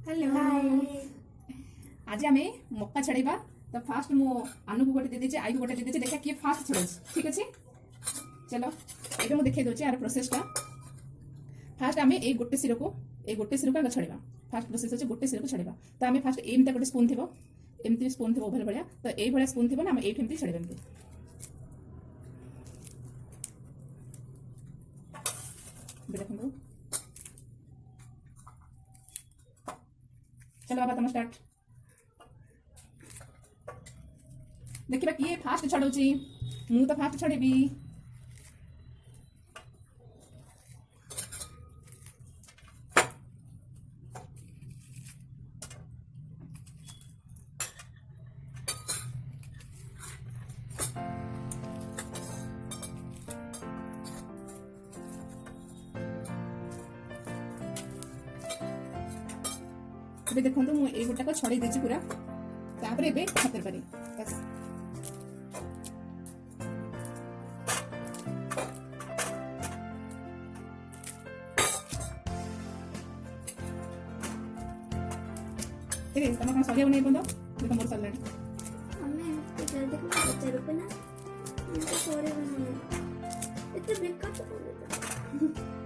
hello hi आज आम मक्का छड़ेबा तो फास्ट मो आनु को गोटे दे आई को गोटे दे देखा किए फास्ट छड़े ठीक अच्छे चलो ये मुझे देखा दूसरी यार प्रोसेसटा फास्ट आम ये गोटे सिर को आगे छड़ेबा फास्ट प्रोसेस अच्छे गोटे सिर को छड़ेबा तो आम फास्ट एमती गोटे स्पून थी एमती स्पून थी ओभल भाया तो ये स्पून थी ना आम ये छड़ेबा एमती देखो चलो बाबा तुम स्टार्ट देखिए किए फास्ट छड़ौची मु तो फास्ट छड़ेबी देखो मुझे गोटाक छड़े देছি पूरा तापर एबे हाथ पारे बस तुम कौन सरिया नहीं बंद देखो मोर सरला हमें तो जल्दी को बच्चा रुको ना मैं तो सोरे बना इतना बेकार तो बोल देता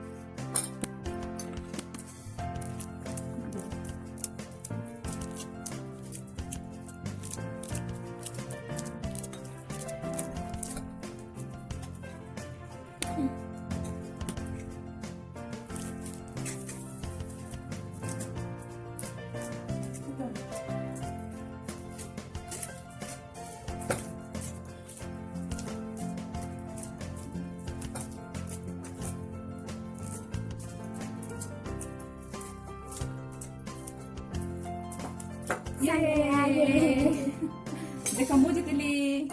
देखो मु जितली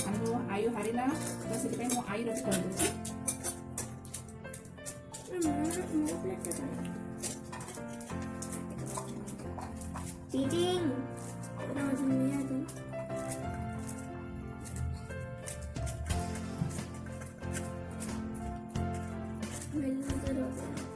हमको आयु हारिला तो से मो आई रच कर दूची चीटिंग रोज नहीं आता मिलना तो रोज